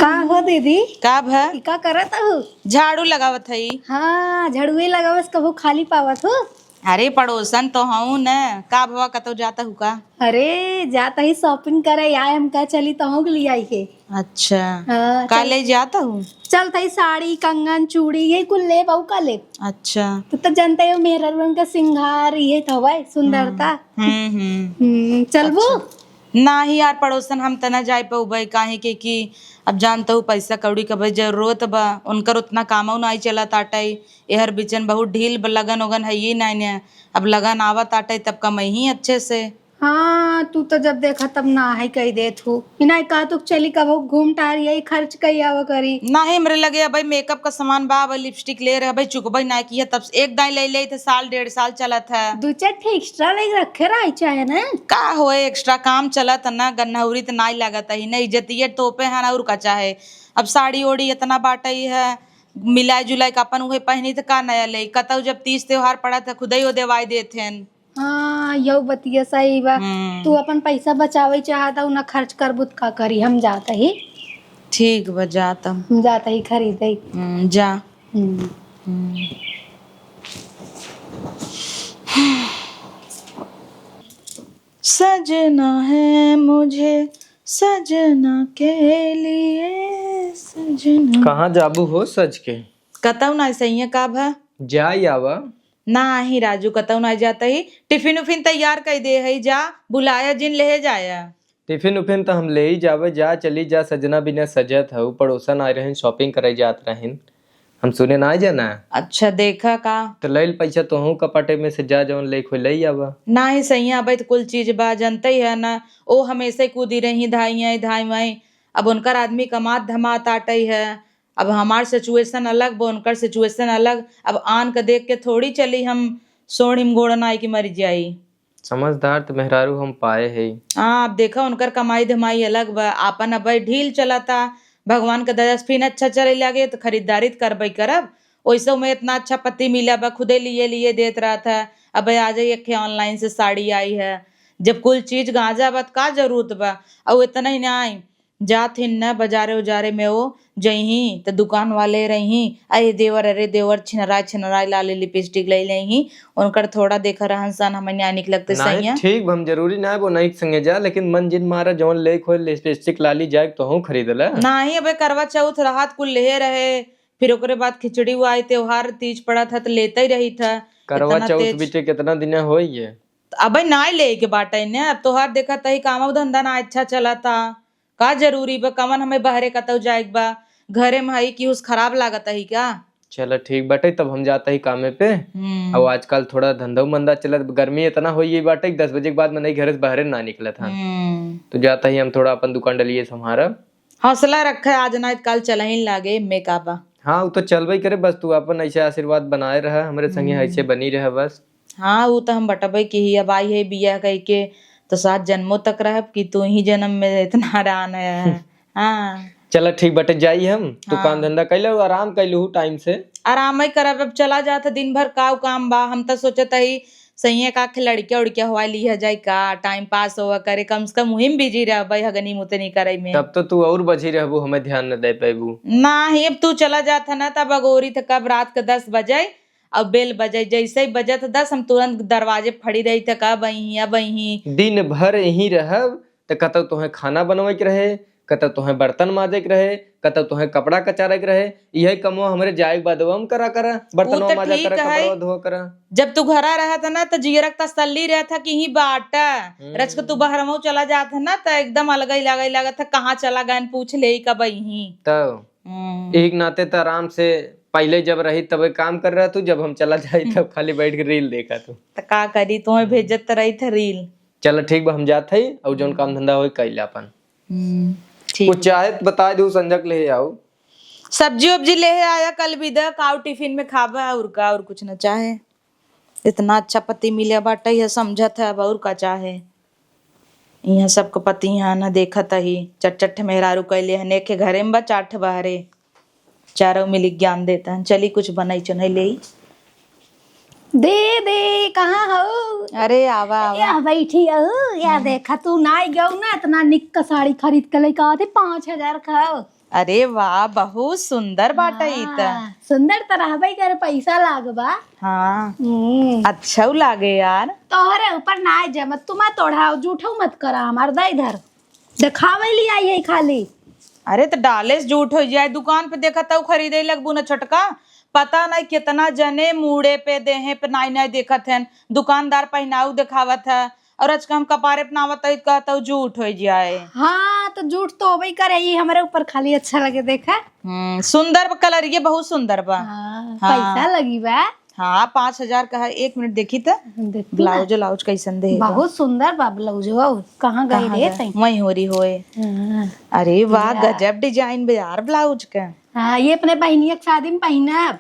का हो दीदी? का भ का करत हो? झाड़ू लगावत हई। हाँ, झड़ुए लगावस कबो खाली पावत हो? अरे पड़ोसन तो हूँ न। का भवा कतो जाता हूँ का? अरे जाता ही शॉपिंग करे आए हम का चली तो के लिए आई के। अच्छा। हाँ, का चल ले जाता हूँ? चल तई साड़ी कंगन चूड़ी ये कुल ले बाऊ का ले। अच्छा। तो जानते हो मेरा रंग का सिंगार ये थवा सुंदरता। चलबो? अच्छा। ना ही यार पड़ोसन हम तना जाए पाऊ काहे कि अब जानता हूँ पैसा कौड़ी का भाई जरूरत बा, उनकर उतना कामऊ नहीं चला ताटई। एहर बिचन बहुत ढील लगन उगन है ही नहीं ने। अब लगन आवत आटई तब कमाई ही अच्छे से। हाँ, तू तो जब देखा तब ना है कही देत हो। इना का तू चली कबो घूम टार यही खर्च कई आवा करी। नहीं मेरे लगे भाई मेकअप का सामान बा भाई लिपस्टिक ले रहे भाई चुकबई नहीं किया तब से एक दाई ले थे साल 1.5 साल चला था। दो चार ठे एक्स्ट्रा लेके रखे रहा चाहे ना। का होए एक्स्ट्रा काम चला था ना गन्नौरी तो नहीं लगता ही नहीं इज्जतिये तोपे है ना और का चाहे। अब साड़ी ओड़ी इतना बाटा ही है मिलाई जुलाई का अपन उहे पहनी तो का नया ले कतौ जब 30 त्योहार पड़ा था खुद ही वो देवाई देथे। हाँ यो बतिया सही बा। तू अपन पैसा बचावे चाहता हूँ ना खर्च करबू त का करी हम जाता ही। ठीक बा जाता हम जाता ही खरीदे। जा। सजना है मुझे सजना के लिए सजना। कहाँ जाबू हो सज के? कतौ ना सही का भा जाई आवा। ना ही राजू कतौ ना जाता ही टिफिन उफिन तैयार कर दे है जा बुलाया जिन ले जाया। टिफिन उफिन तो हम ले ही जावे जा चली जा सजना बिना सजत हूँ पड़ोसन आए रहन शॉपिंग करे जात रहन हम सुने ना जाना। अच्छा देखा का तो ले पैसा तो हूँ कपाटे में से जा जौन ले खो ले आवा। ना ही सही अब तो कुल चीज बा जनते ही है ना। ओ हमेशा ही कूदी रही धाई धाई माई। अब उनकर आदमी कमात धमात आटई है। अब हमार सिचुएशन अलग बा उनकर सिचुएशन अलग। अब आन का देख के थोड़ी चली हम सोड़ हिम गोड़ नाई की मर जाई। समझदार तो मेहरारू हम पाए है। हाँ अब देखा उनकर कमाई धमाई अलग बा आपन अब ढील चलाता। भगवान का दया फिर अच्छा चले लगे तो खरीदारी करबई करब। वैसे में इतना अच्छा पति मिला बा खुदे लिए लिए देत रहा था। अब आ जाइए ऑनलाइन से साड़ी आई है। जब कुल चीज गांजा बा का जरूरत बा और इतना ही ना आई जात ही न बाजारे उजारे में वो जही तो दुकान वाले रही अरे देवर छिनराय छिनराय लाले लिपस्टिक ले लही उनकर थोड़ा देखा रहन सन हमें न्याय निकलते सही है। ठीक हम जरूरी ना है वो नहीं संगे जा लेकिन मन जिन मारा जौन ले खोल लिपस्टिक लाली जाए तो हूँ खरीद ला। नहीं अब करवा चौथ रात कुल ले रहे फिर ओकरे बाद खिचड़ी हुआ आई त्योहार तीज पड़ा था तो लेते ही रही था। करवा चौथ बीते कितना दिन हो ये अब ना ले के बाटे ने अब त्योहार देखा तही काम धंधा ना अच्छा चला था का जरूरी बा कमन हमें बहरे कतौ जाए बा घरे में हई कि उस खराब लागत ही क्या। चलो ठीक बाटे तब हम जाते ही कामे पे। अब आजकल थोड़ा धंधा मंदा चला गर्मी इतना हो ये बाटे 10 बजे के बाद मैं घर से बाहर ना निकला था तो जाता ही हम थोड़ा अपन दुकान डलिए संभारा। हौसला रखे आज ना कल चल ही लागे मेकअप। हाँ वो तो चलबई करे बस तू अपन ऐसे आशीर्वाद बनाए रहा हमारे संगे ऐसे बनी रहा बस। हाँ वो तो हम बटबई की ही अब आई है बिया कह के तो 7 जन्मों तक रह कि तू ही जन्म में इतना रान है। हाँ चलो ठीक बटे जाई हम दुकान धंधा कैलू आराम कैलू टाइम से आराम ही करब अब चला जाता दिन भर का काम बा हम तो सोचत ही सही का लड़किया उड़किया हुआ लिया जाए का टाइम पास हुआ करे कम से कम मुहिम बिजी रह भाई हगनी मुतनी करे में। तब तो तू और बची रहबू हमें ध्यान न दे पेबू ना ही अब तू चला जाता ना तब अगोरी था कब रात के 10 बजे अब बेल बजे जैसे ही बजे था 10 हम तुरंत दरवाजे फड़ी रही थे कब अही दिन भर यही रहब तो कतौ तुम्हें खाना बनवे के रहे कतौ तुम्हें बर्तन माजे के रहे कतौ तुम्हें कपड़ा कचारे के रहे यही कमो हमरे जाए बाद हम करा बर्तन माजा करा कपड़ा धो करा। जब तू घरा रहा था ना तो जियरक तसल्ली रहा था कि ही बाटा रच के तू बाहर में चला जाता ना तो एकदम अलग ही लगा था कहाँ चला गया पूछ ले कब ही तब एक नाते तो आराम से पहले जब रही तब काम कर रहा तू जब हम चला जाए तब खाली बैठ के रील देखा तू तो का करी तुम्हें भेजत रही था रील। चलो ठीक बा हम जाते ही और जौन काम धंधा हो कैला अपन ठीक कुछ चाहे बता दू संजक ले आओ सब्जी वब्जी ले आया कल भी दे काउ टिफिन में खाबा और का और कुछ न चाहे इतना अच्छा पति मिले बाटा यह समझत है अब और का चाहे यहाँ सबको पति यहाँ न देखत ही चट मेहरारू कैले हने के घरे में बा 8 बाहरे चारों मिली ज्ञान देता है चली कुछ बनाई चुनाई ले दीदी कहाँ हो? अरे आवा आवा। या बैठी हो या देखा तू ना गयो ना इतना निक का साड़ी खरीद के लेके आते 5,000 का। अरे वाह बहुत सुंदर बाटा ई त। सुंदर तरह भाई कर पैसा लागबा। हाँ हम्म। अच्छा लागे यार। तोहरे ऊपर ना जमत तू मत तोड़ाओ झूठो मत करा हमार दा इधर दिखावे ली आई है खाली। अरे तो डाले से झूठ हो जाए, दुकान पे देखा तो खरीदे लगबू न छटका। पता नहीं कितना जने मुड़े पे देहे पे नाई नाई देखत है, दुकानदार पहनाऊ दिखावत है और आज हम कपारे पहनावत है कहता हूँ झूठ हो जाए। हाँ तो झूठ तो वही करे ही हमारे ऊपर खाली अच्छा लगे देखा। सुंदर कलर ये बहुत सुंदर बा। हाँ, पैसा लगी बा। हाँ 5,000 का है। 1 मिनट देखी तो ब्लाउज ब्लाउज कैसन दे बहुत सुंदर बा ब्लाउज। कहाँ गई रे तई? वही हो रही होए। अरे वाह गजब डिजाइन बे यार ब्लाउज का। हाँ ये अपने बहनिया की शादी में पहनब।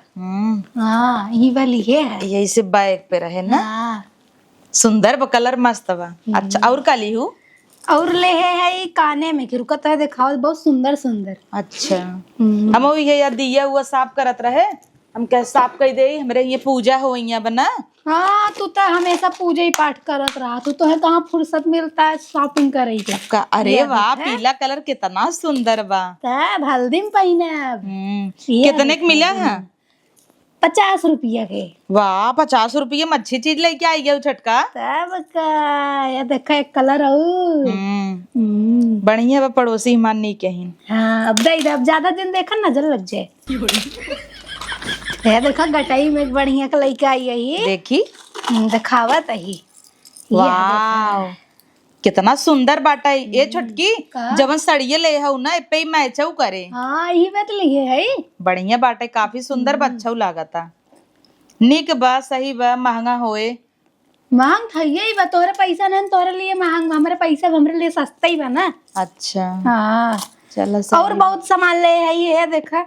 हाँ यही वाली है। यही से बैग पे रहे ना। हाँ। सुंदर बा कलर मस्त बा। अच्छा और काली हूँ और ले है काने में कि रुकत है दिखाओ बहुत सुंदर सुंदर। अच्छा हम ये यार दिया हुआ साफ करत रहे, हम कह साफ कर दे हमरे ये पूजा हो बना। हाँ तू तो हमेशा पूजा ही पाठ करत रहा तू तो है कहाँ फुर्सत मिलता है शॉपिंग करे के। अरे वाह पीला कलर कितना सुंदर बा। तब हल्दी में पहनब। कितने के मिला है? 50 रुपया के। वाह 50 रुपये में अच्छी चीज लेके आई गया छटका। तब का ये देखा एक कलर बढ़िया बा पड़ोसी माननी कहीं। हाँ अब दे अब ज्यादा दिन देखा नजर लग जाए। ये देखा गटाई में बढ़िया का लड़का आई है देखी दिखावत ही। वाह कितना सुंदर बाटा है ये छटकी। जब सड़िये ले हूँ ना पे मैच करे। हाँ यही बात लिए है। बढ़िया बाटा काफी सुंदर बा अच्छा लागता। निक बा सही बा महंगा होए। महंग था यही बा तोहरे पैसा नहीं तोहरे लिए महंग हमारे पैसा हमारे लिए सस्ता ही बा ना। अच्छा हाँ चलो और बहुत सामान ले है ये देखा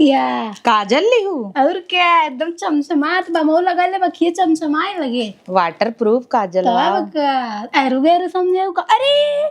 या काजल ली हूँ और क्या एकदम चमचमात बमो लगा ले बखिए चमचमाए लगे। वाटर प्रूफ काजल। एरू गैरू समझे अरे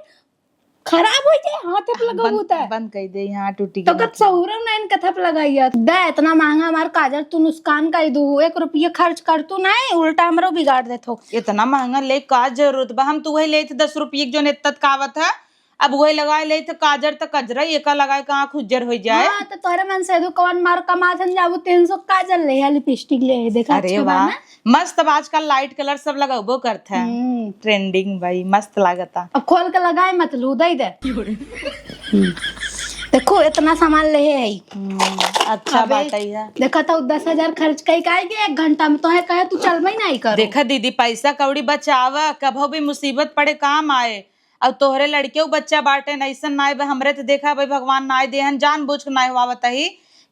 खराब हो जाए हाथ पे लगा होता है बंद कर दे यहाँ टूटी तो कत सहूरम ना इन कथप लगाइया दे इतना महंगा हमार काजल तू नुकसान कर दू 1 रुपया खर्च कर तू नहीं उल्टा हमरो बिगाड़ देथो। इतना महंगा ले का जरूरत बा? हम तो वही ले थे 10 रुपये जो नेतत कावत है अब वही लगाए ले थे काजर तो कजरा एक लगाए कहाँ खुजर हो जाए। हाँ तो तोरे मन से दो कौन मार कमा थन जाबू 300 काजल ले या लिपस्टिक ले देखा। अरे वाह मस्त अब आजकल लाइट कलर सब लगाबो करते हैं ट्रेंडिंग भाई मस्त लागता। अब खोल के लगाए मत लू दे दे। देखो इतना सामान ले है। अच्छा बात है। देखा तो 10,000 खर्च कई के 1 घंटा में तो है कहे तू चल में नहीं कर। देखा दीदी पैसा कौड़ी बचावा कभो भी मुसीबत पड़े काम आए। अब तोहरे लड़के बच्चा बाटे ऐसा नाय हमरे तो देखा भाई भगवान नाय देहन जान बूझ के नाय हुआ बताही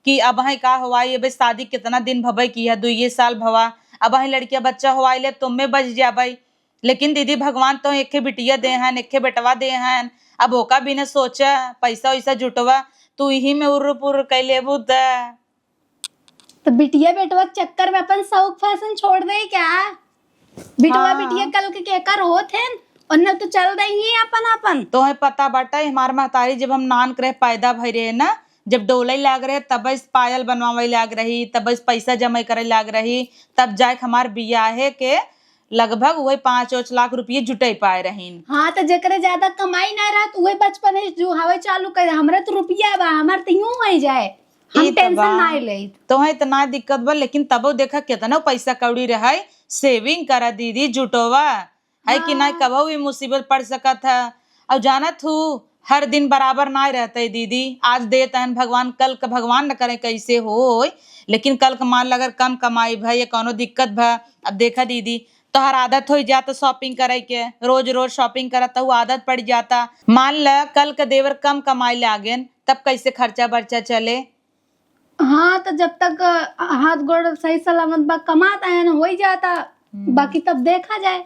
कि अब है का हुआ ये भाई शादी कितना दिन भवे की है 2 साल भवा अब है लड़किया बच्चा हुआ ले तुम में बच जा भाई। लेकिन दीदी भगवान तो एक बेटिया दे हैं एक बेटवा दे हैं अब ओका भी न सोचा पैसा वैसा जुटवा तू यही में उर्र कह लेबू तो बिटिया बेटवा चक्कर में अपन शौक फैशन छोड़ दे क्या? बिटवा बिटिया कल के केकर होत है और न तो चल रही है अपन तो है पता बाटा हमार महतारी जब हम नान करे पैदा भई रहे ना जब डोले लाग रहे तब पायल बनवावे लाग रही तब पैसा जमा करे लाग रही तब जाके हमार बियाहे के लगभग वही 5 लाख रुपये जुटे पाए रही। हाँ तो जकरे ज्यादा कमाई ना रहा तो वही बचपन जो हवे चालू करे हमरा तो रुपया बा हमार तो यूं हो जाए हम टेंशन ना ले तो है इतना दिक्कत बा। लेकिन तबो देखा कितना पैसा कौड़ी रहा सेविंग करा दीदी जुटोवा है कि नहीं कभी भी मुसीबत पड़ सकत है। और जानत हूँ हर दिन बराबर ना रहते दीदी आज देते हैं भगवान कल का भगवान न करे कैसे हो लेकिन कल का मान अगर कम कमाई भाई कोनो दिक्कत भा। अब देखा दीदी तो हर आदत हो जाता शॉपिंग करे के रोज रोज शॉपिंग करता हूँ आदत पड़ जाता। मान ल कल का देवर कम कमाई लागे तब कैसे खर्चा बर्चा चले। हाँ तो जब तक हाथ गोड़ सही सलामत बा कमाता है ना हो ही जाता बाकी तब देखा जाए।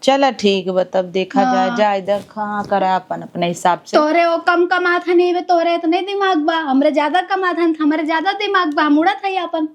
चला ठीक बा तब देखा जाए इधर कहाँ करा अपन अपने हिसाब से। तोरे वो कम कमा था नहीं तोरे इतने दिमाग बा हमरे ज्यादा कमा था हमारे ज्यादा दिमाग बा हम उड़ा था अपन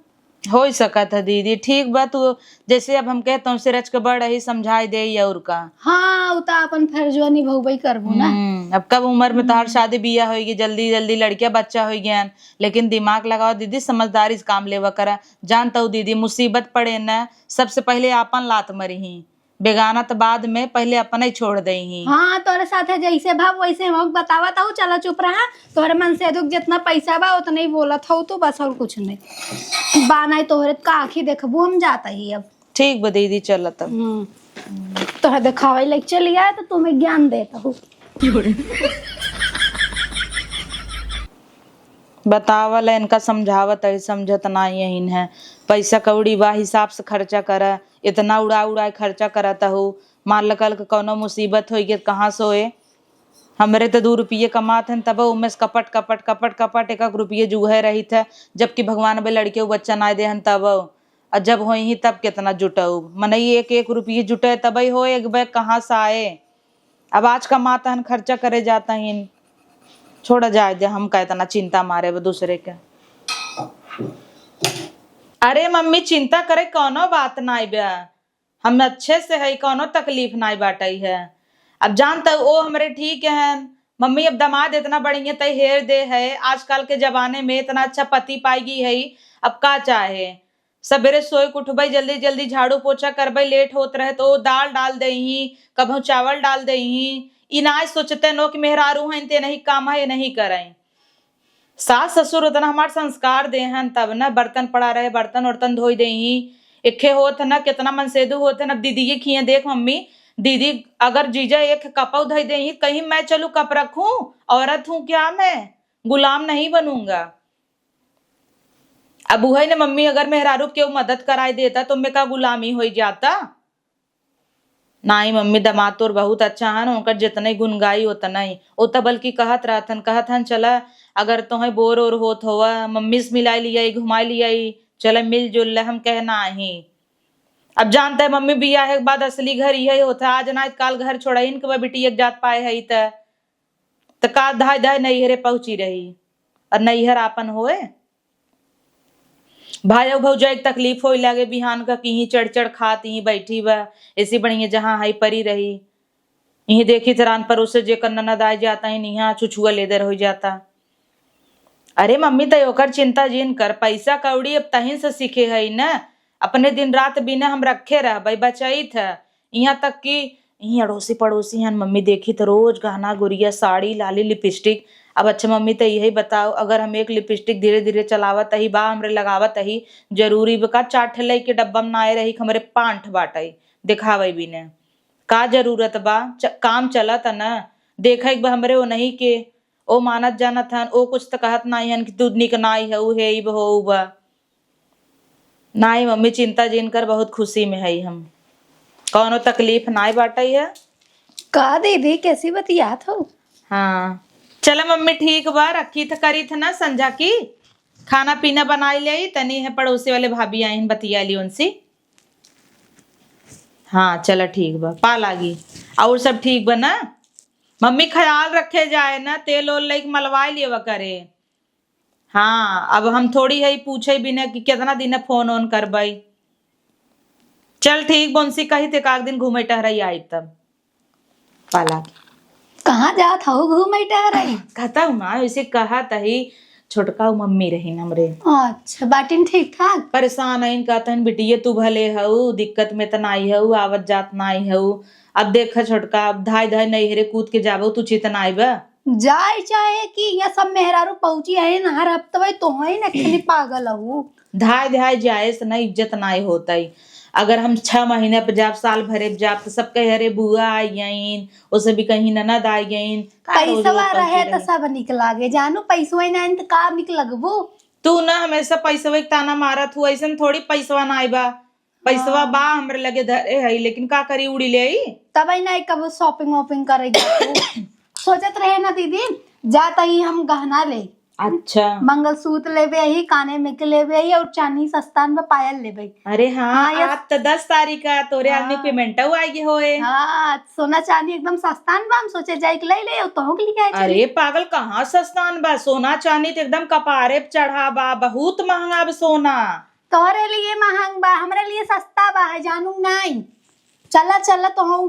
हो सकत है दीदी, ठीक बा। तू जैसे अब हम कहते हैं रच के बड़ ही समझाई दे और का। हाँ उता अपन फर्जवा निभाई करबो ना। अब कब उम्र में तोहार शादी बियाह होगी, जल्दी जल्दी लड़किया बच्चा हो गया, लेकिन दिमाग लगाओ दीदी, समझदारी से काम लेवा करा। जानता हूँ दीदी, मुसीबत पड़े न सबसे पहले अपन लात मरी ही, बेगाना तो बाद में, पहले अपन ही छोड़ दे ही। हाँ तोरे साथ है जैसे भाव वैसे हम बतावत हूँ, चला चुप रहा। तोहरे मन से दुख जितना पैसा बा उतना ही बोलत हूँ तो बस, और कुछ नहीं बाना। तोहरे का आँखी देखबू हम जाता ही अब। ठीक बा दीदी, चल तब। तोहरा दिखावे लाइक चली आया तो तुम्हें ज्ञान देता हूँ। बतावल है इनका, समझावत है, समझत ना यही है। पैसा कौड़ी बा हिसाब से खर्चा कर, इतना उड़ा उड़ा खर्चा करता हूँ। मान ल कल कौनो मुसीबत हो गई कहाँ से होए। हमरे तो 2 रुपये कमाते हैं तब उमें से कपट कपट कपट कपट 1 रुपये जुहे रही थे, जबकि भगवान बे लड़के बच्चा ना दे तब। और जब हो ही तब कितना जुटाऊ, मन 1 रुपये जुटे तब ही हो, एक बैग कहाँ से आए। अब आज कमाता है खर्चा करे जाता है, छोड़ा जाए दे, हम का इतना चिंता मारे वो दूसरे के। अरे मम्मी चिंता करे कोनो बात नाई बा, हम अच्छे से है, कोनो तकलीफ नाई बाटई है। अब जानता वो हमरे ठीक है मम्मी, अब दामाद इतना बढ़िया तय हेर दे है, आजकल के जमाने में इतना अच्छा पति पाएगी है। अब का चाहे सवेरे सोए उठबई, जल्दी जल्दी झाड़ू पोछा करबई, लेट होत रहे तो दाल डाल दे ही, कभू चावल डाल दे ही। इनाज सोचते नो कि मेहरारू हैं ते नहीं काम है, नहीं करें। सास ससुर उतना हमारे संस्कार दे हैं तब न, बर्तन पड़ा रहे बर्तन वर्तन धोई दे ही, इखे होत न कितना मनसेदू होते न। दीदी ये खिए देख मम्मी, दीदी अगर जीजा एक कपौ धोई दे ही, कहीं मैं चलू कप रखूं, औरत हूं क्या मैं, गुलाम नहीं बनूंगा। अब वही ने मम्मी, अगर मेहरारू क्यों मदद कराई देता तो मैं का गुलामी हो जाता। नहीं मम्मी, दामाद तोर बहुत अच्छा है, उनका जितने गुनगाई उतना ही उतना, बल्कि कहत हन चला अगर तुम्हें बोर और होत होवा, मम्मी से मिलाई लिया घुमाई लिया, चल मिलजुल ले। हम कहना ही अब जानते है मम्मी बियाह के बाद असली घर यही होता, आज ना काल घर छोड़ा इनके बिटिया जात पाए है त का धाय धाय नैहरे पहुंची रही, और नैहर आपन होए। भाई भौजा एक तकलीफ हो लगे बिहान का कि ही चढ़ चढ़ खात ही बैठी बा, ऐसी बढ़िया जहाँ हाई परी रही यही देखी तरान पर उसे जे ननद आ जाता है यहाँ छुछुआ लेदर हो जाता। अरे मम्मी तो ओकर चिंता जिन कर, पैसा कौड़ी अब तहीं से सीखे है न, अपने दिन रात बिना हम रखे रह भाई बचाई था। यहाँ तक कि यही अड़ोसी पड़ोसी हैं मम्मी देखी तो रोज गहना गुड़िया साड़ी लाली लिपस्टिक। अब अच्छा मम्मी तो यही बताओ, अगर हम एक लिपस्टिक धीरे धीरे चलावत ही बा हमरे लगावत ही, जरूरी बका 4 ठेलाई के डब्बा में ना रही हमारे 5 बाटई दिखावे भी ने, का जरूरत बा, काम चलत न। देखा एक बा हमरे वो नहीं के ओ मानत जानत हन, ओ कुछ तो कहत नहीं हन कि तू निक नाई है हे हो बा। नाई मम्मी चिंता जिन कर, बहुत खुशी में है हम, कौनो तकलीफ नाई बाटई है। का दीदी कैसी बतियात हो। हाँ चलो मम्मी ठीक बा, रखी थ करी थ ना संझा की खाना पीना बनाई ले, तनी है पड़ोसी वाले भाभी आई बतिया ली उनसे। हाँ चलो ठीक बा, पा लागी और सब ठीक बा ना मम्मी, ख्याल रखे जाए ना, तेल ओल लाइक मलवाई लिया करे। हाँ अब हम थोड़ी है पूछे भी ना कि कितना दिन फोन ऑन कर बाई। चल ठीक बंसी कही थे एक दिन घूमे टहराई आई तब पाला। कहाँ जात हो घूमे टहराई। कहता हूँ ना वैसे कहा तही, छोटका मम्मी रही हमरे। अच्छा बाटिन ठीक ठाक। परेशान है कहता है बिटिया तू भले हऊ, दिक्कत में तो नाई हऊ, आवत जात नाई हऊ। अब देख छोटका, अब धाय धाय नैहरे कूद के जाबो तू चितना आईबा जाए चाहे कि यहाँ सब मेहरारू पहुंची है ना, हर हफ्ते भाई तो ही ना खाली पागल हूँ। धाय धाय जाए से ना इज्जत नाई होता ही। अगर हम 6 महीने पे जाब, साल भरे पे जाब तो सब कहे अरे बुआ आई गईन, उसे भी कहीं ननद आई गईन। पैसा रहे तो सब निक लागे, जानू पैसा ना तो का निक लगबो। तू ना हमेशा पैसा ताना मारत हुआ, ऐसा थोड़ी पैसवा ना आईबा, पैसवा बा हमरे लगे धरे है, लेकिन का करी उड़ी ले आई तब ना कब शॉपिंग वॉपिंग करे सोचत रहे ना दीदी, जाता ही हम गहना ले। अच्छा मंगलसूत्र लेवे ही, काने में के लेवे ही, और चांदी सस्तान में पायल लेवे। अरे हाँ आज तो 10 तारीख का तोरे आदमी पेमेंट आएगी होए। हाँ सोना चांदी एकदम सस्तान बा, हम सोचे जाए ले ले तो लिया। अरे पागल कहाँ सस्तान बा, सोना चांदी तो एकदम कपारे पे चढ़ा बा, बहुत महंगा बा सोना। तोहरे लिए महंग बा, हमरे लिए सस्ता बा है, जानू नहीं। चला चला तो हूँ।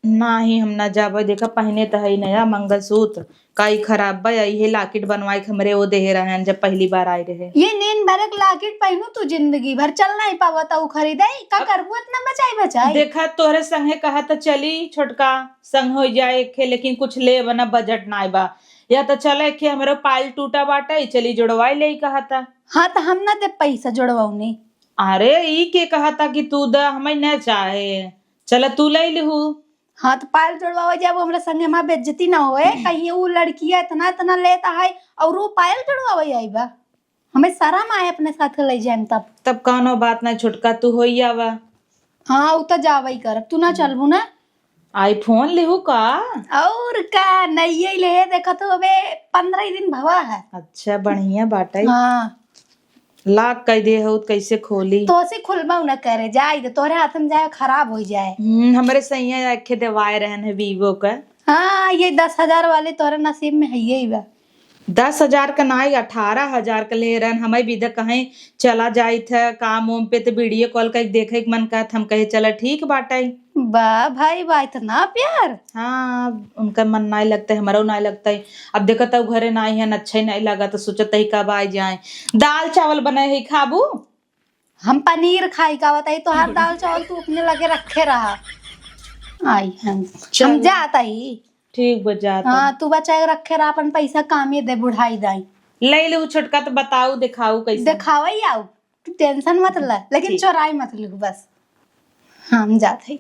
नाही हम ना जाबे, देखा पहने तो है नया मंगलसूत्र, काई खराब बा, यही लाकिट बनवाए के हमरे वो देहे रहन जब पहली बार आए रहे। ये नींद भरक लाकिट पहनू तू जिंदगी भर, चल नहीं पावा तो खरीदे का करबू, इतना बचाई देखा तोहरे संगे कहा तो चली छोटका संग हो जाए खे, लेकिन कुछ ले बना बजट नाई बा, या तो चले के हमरे पायल टूटा बाटे चली जुड़वाई ले कहा था। हाँ तो हम ना दे पैसा जोड़वाऊनी। अरे ई के कहा था कि तू द हमें न चाहे, चल तू ले लिहू। हाँ तो पायल जोड़वा जब हमरा संगे हमारा बेइज्जती ना होए, कहीं वो लड़कियां इतना इतना लेता है और वो पायल जोड़वा आई बा, हमें शर्म आए अपने साथ ले जाए तब कौनो बात ना छोटका, तू हो आवा। हाँ वो तो जावई कर, तू ना चलबू ना। आईफोन लिहू का? और का नहीं ले, देखा तो अबे 15 दिन भवा है। अच्छा बढ़िया बाटे। हाँ लाख कह दे हो कैसे खोली? तो से खुलबा न करे, जाए तो तोरे हाथ में जाए खराब हो जाए। हमरे सैया आखे देवाए रहन है वीवो का। हाँ ये 10,000 वाले तोरे नसीब में है ही बा। 10,000 का नाई 18,000 का ले रहन। हमें भी कहीं चला जाई था काम उम पे तो वीडियो कॉल का देखे के मन का, हम कहे चला ठीक बाटे। बा भाई बा इतना प्यार। हाँ उनका मन नहीं लगता है, हमारा नहीं लगता है। अब देखा तो घरे नहीं है, अच्छा ही नहीं लगा तो सोचता ही कब आ जाए। दाल चावल बनाए है खाबू? हम पनीर खाई का बताई तो हर दाल चावल तू अपने लगे रखे रहा। आई हम जाता ही ठीक बजा। हाँ तू बचा के रखे रहा, अपन पैसा कामे दे बुढ़ाई दाई ले लो छोटका तो बताऊ दिखाऊ कैसे दिखावा ही आओ, तू टेंशन मत ले, लेकिन चोराई मत लिखू बस। हम जाते ही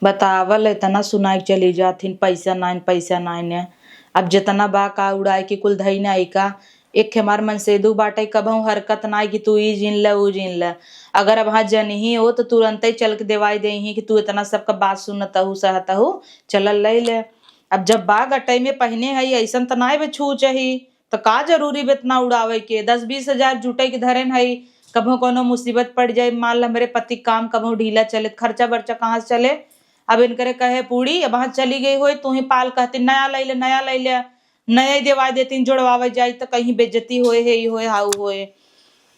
बतावल इतना सुनाई चली जाथिन पैसा नाइन ने। अब जितना बा का उड़ाए की कुल धई नाई का, एक हमार मन से दू बाटे कबहू हरकत नाई कि तू ई जिन ल ऊ जिन ल। अगर अब हाँ जन ही हो तो तुरंत ही चल के देवाई दे ही कि तू इतना सबका बात सुनता हूँ सहता हूँ, चल ले ले। अब जब बा गटई में पहने है ऐसा तो नाई बे छू चाही तो का जरूरी बे इतना उड़ावे के। 10-20 हजार जुटे के धरेन है, कभो कोनो मुसीबत पड़ जाए, मान ला मेरे पति काम कभो ढीला चले, खर्चा बर्चा कहाँ से चले। अब इनकरे कहे पूरी अब वहां चली गई हो तू ही पाल, कहती नया ले ले नया ले ले, नया ही देवा देती जोड़वावे जाए तो कहीं बेइज्जती होए है ही होए हाउ होए।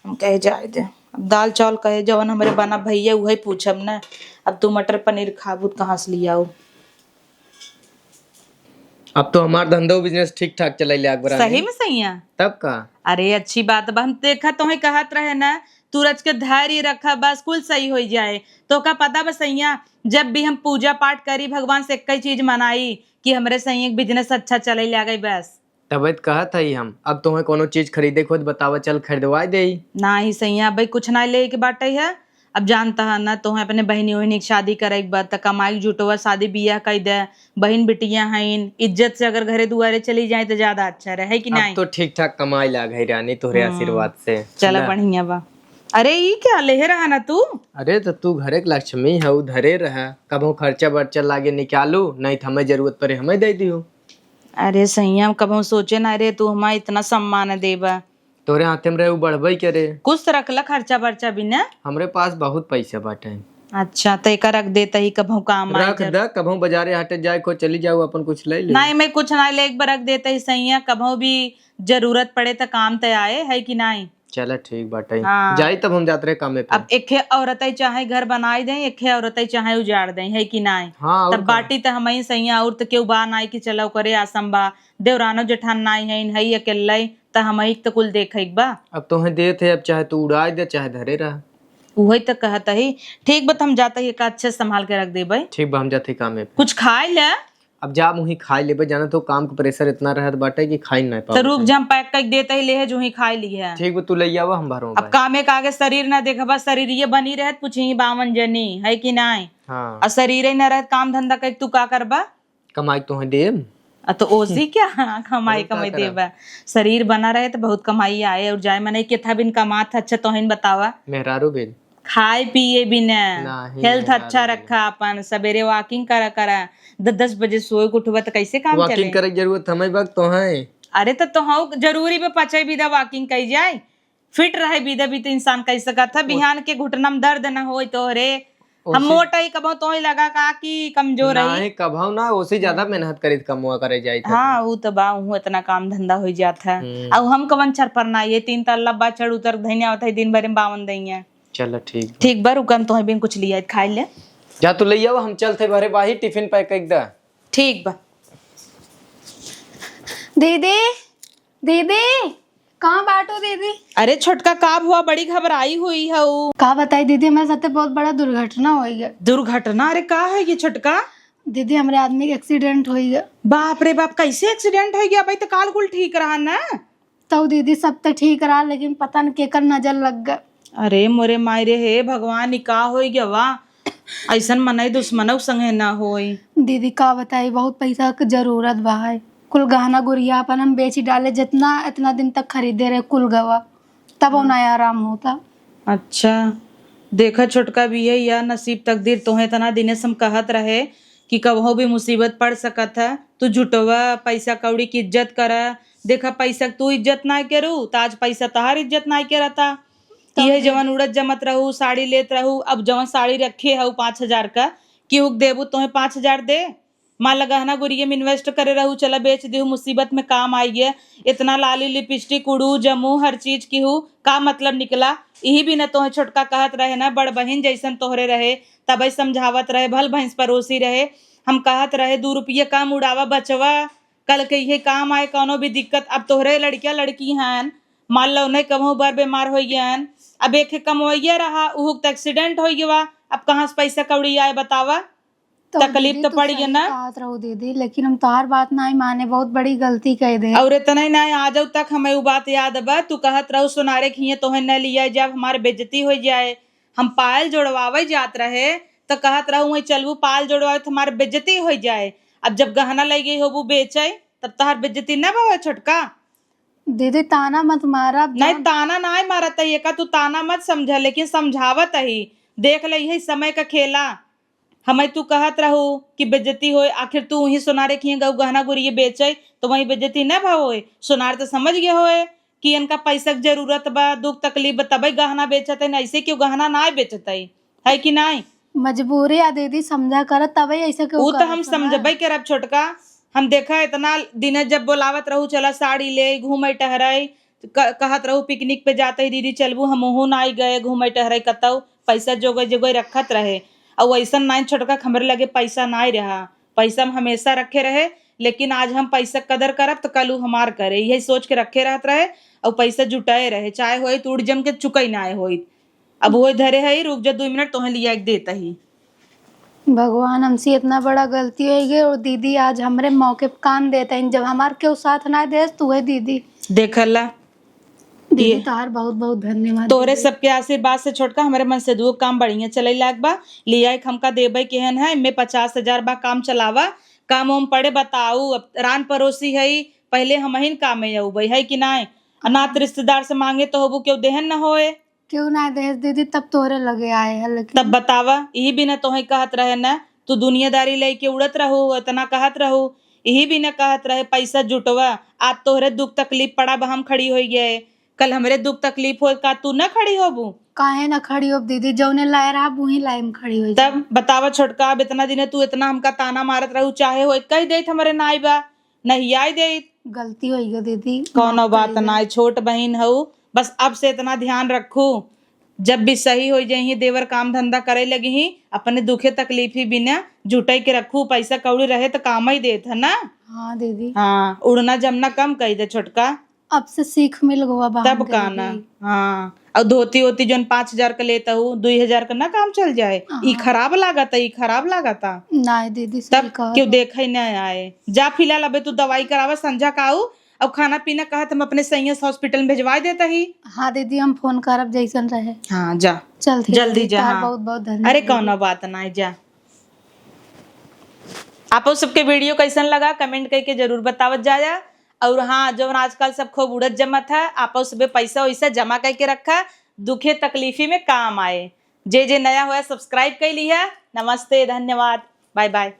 हम कहे जाए दे, अब दाल चावल कहे जवन हमारे बना भैया वही पूछब ना। अब तू मटर पनीर खाबू कहाँ से लिया? अब तो हमार धंधो बिजनेस ठीक ठाक चले ले अकबर। सही में सही है तब का? अरे अच्छी बात बा, हम देखा तो ही कहत रहे ना सूरज के धैर्य रखा बस कुल सही हो जाए। तो का पता बस सैया जब भी हम पूजा पाठ करी भगवान से एक ही चीज मनाई कि हमरे सही बिजनेस अच्छा चले ले गई बस। तब कहा था ही हम, अब तुम्हें कोनो चीज खरीदे खुद बतावा चल खरीदवा दे। ना ही सैया भाई कुछ ना ले के बाटे है। अब जानता है ना तुम्हें अपने बहनी वहनी की शादी करे के बाद कमाई जुटवा शादी बियाह कर दे, बहन बिटिया हैं, इज्जत से अगर घरे दुआरे चली जाए तो ज्यादा अच्छा रहे कि नहीं? तो ठीक ठाक कमाई ला गई रानी तोहरे आशीर्वाद से। चला बढ़िया बा। अरे ये क्या ले रहा ना तू? अरे तो तू घरे के लक्ष्मी है, धरे रहा, कबो खर्चा बर्चा लागे निकालू, नहीं तो हमें जरूरत पड़े हमें दे दियो। अरे सैया कबो सोचे ना रे तू हमारा इतना सम्मान देबा। तोरे हाथे में रहे बढ़बई करे, कुछ रखला खर्चा बर्चा भी ना। हमरे पास बहुत पैसा बाटे। अच्छा तो एक रख देता ही कबो काम आए। रख द, कबो बाजारे हाटे जाए को चली जाओ अपन कुछ ले ले। नहीं मैं कुछ ना ले, एक बार रख देता ही सैया, कबो भी जरूरत पड़े तो काम तो आए है कि नहीं? चला ठीक बाटे। हाँ। जाई तब हम जाते रहे कामे पे। अब एक औरत चाहे घर बनाई दें, एक औरत चाहे उजाड़ दें, है कि नहीं? हाँ, तब बाटी तो हम ही सैया और तो क्यों बा नाई कि चलो करे आसम बा, देवरानो जेठान नाई है इन है अकेले तो हम ही तो कुल देख बा। अब तुम्हें दे थे, अब चाहे तू उड़ाई दे चाहे धरे रहा। वही तो कहता ही ठीक बत हम जाता ही एक अच्छे संभाल के रख दे भाई। ठीक बा हम जाते कामे पे। कुछ खाए ले? अब जा मुही खाई लेबे, जाना तो काम का प्रेशर इतना रहत बाटे कि खाई नहीं तो पाओ। रुक जा हम पैक कर देता ही ले है जो ही खाई ली है। ठीक बा तू ले आवा हम भरो। अब कामे का आगे शरीर ना देखा बस शरीर ये बनी रहत पूछी 52 जनी है कि नहीं? हाँ। और शरीर ही ना रहत काम धंधा कर तू का करबा? कमाई तुम्हें दे। तो ओसी क्या कमाई कमाई देबा, शरीर बना रहे तो बहुत कमाई आए और जाए मने केथा बिन कमात अच्छा तो हिन बतावा। मेहरारू बिन खाए पिए बिना, नहीं, हेल्थ नहीं, अच्छा रखा अपन, सवेरे वॉकिंग करा 10 बजे सोए के उठबा तो कैसे काम चले? वॉकिंग करे की जरूरत हमें वक्त तो है। अरे तो हो जरूरी बे पचे बिदा वॉकिंग कई जाए, फिट रहे बिदा भी तो इंसान कह सकत था। बिहान के घुटना में दर्द न हो तो रे हम मोटा ही कबो तो ही लगा का कि कमजोर है। नहीं कभाऊ ना उसे ज्यादा मेहनत करी कमुआ करे जाए थे। हाँ वो तो बा हूँ इतना काम धंधा हो जाता है। अब हम कवन चर पर ना ये 3 तल्ला बा चढ़ उतर धनिया होता है दिन भर में 52 दैया। चलो ठीक ठीक बा रुकम तो बिन कुछ लिया खाई ले। जा तू ले आओ हम चलते भरे बाही टिफिन पैक कर दा। ठीक बा। दीदी दीदी कहाँ बाटो दीदी? अरे छोटका काब हुआ बड़ी घबराई हुई है वो। का बताई दीदी हमारे साथ बहुत बड़ा दुर्घटना हो गया। दुर्घटना? अरे का है ये छोटका? दीदी हमारे आदमी का एक्सीडेंट हो गया। बाप रे बाप कैसे एक्सीडेंट हो गया भाई? तो काल कुल ठीक रहा ना? तो दीदी सब तो ठीक रहा लेकिन पता न केकर नजर लग गया। अरे मोरे मायरे हे भगवान का हो गया वाह। ऐसन मनाई दुश्मनों संगे ना होई। दीदी का बताई बहुत पैसा की जरूरत बा है। कुल गहना गुड़िया अपन हम बेची डाले जितना इतना दिन तक खरीदे रहे कुल गवा तब वो नया आराम होता। अच्छा देखा छोटका भी है या नसीब तकदीर तोहे तना दिनेश हम कहत रहे कि कबहो भी मुसीबत पड़ सकत है। तू जुटवा पैसा कौड़ी की इज्जत कर। देखा पैसा तू इज्जत ना करू तो आज पैसा तहार इज्जत ना करता। ये जवन उड़द जमत रहू साड़ी लेत रहू अब जवन साड़ी रखे है 5,000 का कि देबू तोहे 5,000 दे। मान लगा गहना गुड़िया में इन्वेस्ट करे रहू चला बेच दे मुसीबत में काम आई है। इतना लाली लिपस्टिक उड़ू जमू हर चीज की हूँ का मतलब निकला। यही भी न तोहे छोटका कहत रहे ना बड़ बहन जैसन तोहरे रहे तब समझावत रहे भल भैंस परोसी रहे। हम कहत रहे 2 रुपये कम उड़ावा बचवा कल के ये काम आए कोनो भी दिक्कत। अब तोहरे लड़किया लड़की हैं मान लो नहीं कबहू बार बीमार हो गए अब एक कमवैया रहा उहुक तो एक्सीडेंट हो गया। अब कहाँ से पैसा कौड़ी आए बतावा? तकलीफ तो पड़ी है ना। रहो दीदी लेकिन हम तोहार बात ना ही माने बहुत बड़ी गलती कह दे। और इतना ना आ जाओ तक हमें वो बात याद बा तू कहत रहो सुनारे खिए तोहे न लिया जब हमारे बेइज्जती हो जाए। हम पायल जोड़वावे जात रहे तो कहत रहू वही चलू पायल जोड़वावे तो हमारे बेइज्जती हो जाए। अब जब गहना लग गई हो वो बेचे तब तहार बेइज्जती न बा छोटका। दीदी ताना मत मारा। नहीं ताना ना मारत है का तू ताना मत समझ लेकिन समझावत ही देख ले यही समय का खेला। हमें तू कहत रहू कि बेइज्जती होए आखिर तू वही सुनारे खिए गऊ गहना गुड़िया बेचे तो वही बेइज्जती न होए। सुनार तो समझ गए होए कि इनका पैसा की जरूरत बा दुख तकलीफ तब गहना बेचत है ऐसे क्यों गहना ना बेचत है कि नहीं? मजबूरी आ दीदी समझा कर तब ऐसे वो तो हम समझबे कर। अब छोटका हम देखा इतना दिन जब बोलावत रहू चला साड़ी ले घूमे टहराई कहत रहू पिकनिक पे जाते ही दीदी चलबू हम ना गए घूमे टहराई कतऊ पैसा जोगे जोगे रखत रहे। और वैसा ना छोटका हमरे लगे पैसा ना रहा पैसा हम हमेशा रखे रहे लेकिन आज हम पैसा कदर करब तो कल हमार करे यही सोच के रखे रहत रहे और पैसा जुटाए रहे चाहे हो तो उड़ जम के चुकई ना हो। अब वो धरे है रुक जा 2 मिनट तोहे लिया देता ही। भगवान हमसे इतना बड़ा गलती हो गई और दीदी आज हमरे मौके पे काम देता है जब हमारे क्यों साथ ना दे तू है दीदी। देखला दीदी तार बहुत बहुत धन्यवाद। तोरे सबके आशीर्वाद से छोटका हमारे मन से 2 काम बढ़िया चले लाग बा लिया हमका देबे केहन है इनमें 50,000 बा काम चलावा काम उम पड़े बताऊ। अब रान पड़ोसी है पहले हम ही काम में अबे है कि ना अनाथ रिश्तेदार से मांगे तो होबू क्यों देहन न होए क्यों ना दे दीदी तब तोरे लगे आए है लेकिन तब बतावा। यही भी न तोहे कहत रहे न तू दुनियादारी लेके उड़त रहू इतना कहत रहू। यही भी न कहत रहे पैसा जुटवा आज तोहरे दुख तकलीफ पड़ा हम खड़ी हो गए कल हमरे दुख तकलीफ हो का तू न खड़ी होबू? काहे ना खड़ी हो दीदी जौने लाए रहा वही लाई में खड़ी हो। तब बतावा छोटका अब इतना दिन तू इतना हमका ताना मारत रहू चाहे हो कह दे हमारे नाई बा नहीं आई दे गलती हो गई दीदी कोनो बात ना छोट बहन हूँ बस अब से इतना ध्यान रखू जब भी सही हो जाए देवर काम धंधा करे लगी ही अपने दुखे तकलीफ ही बिना जुटाई के रखू पैसा कौड़ी रहे तो काम ही देत है ना। हाँ दीदी हाँ उड़ना जमना कम कही दे छोटका अब से सीख मिल गवा तब का ना। हाँ और धोती होती जो 5,000 का लेता हूँ 2,000 का ना काम चल जाए। ई खराब लागता ई खराब लागता ना दीदी तब क्यों देखा ही नहीं आए। जा फिलहाल अबे तू दवाई करावा संझा का आऊ अब खाना पीना कहा हम अपने सैयस हॉस्पिटल में भेजवा देता ही। हाँ दीदी हम फोन करब जैसन रहे। हाँ जा जल्दी जा। हाँ। बहुत बहुत धन्यवाद। अरे कौनो बात ना जा। आप सबके वीडियो कैसन लगा कमेंट करके जरूर बतावत जाया। और हाँ जो आजकल सब खूब उड़द जमत है आप सब पैसा वैसा जमा करके रखा दुखे तकलीफी में काम आए। जे नया हुआ सब्सक्राइब कर लिया। नमस्ते धन्यवाद बाय बाय।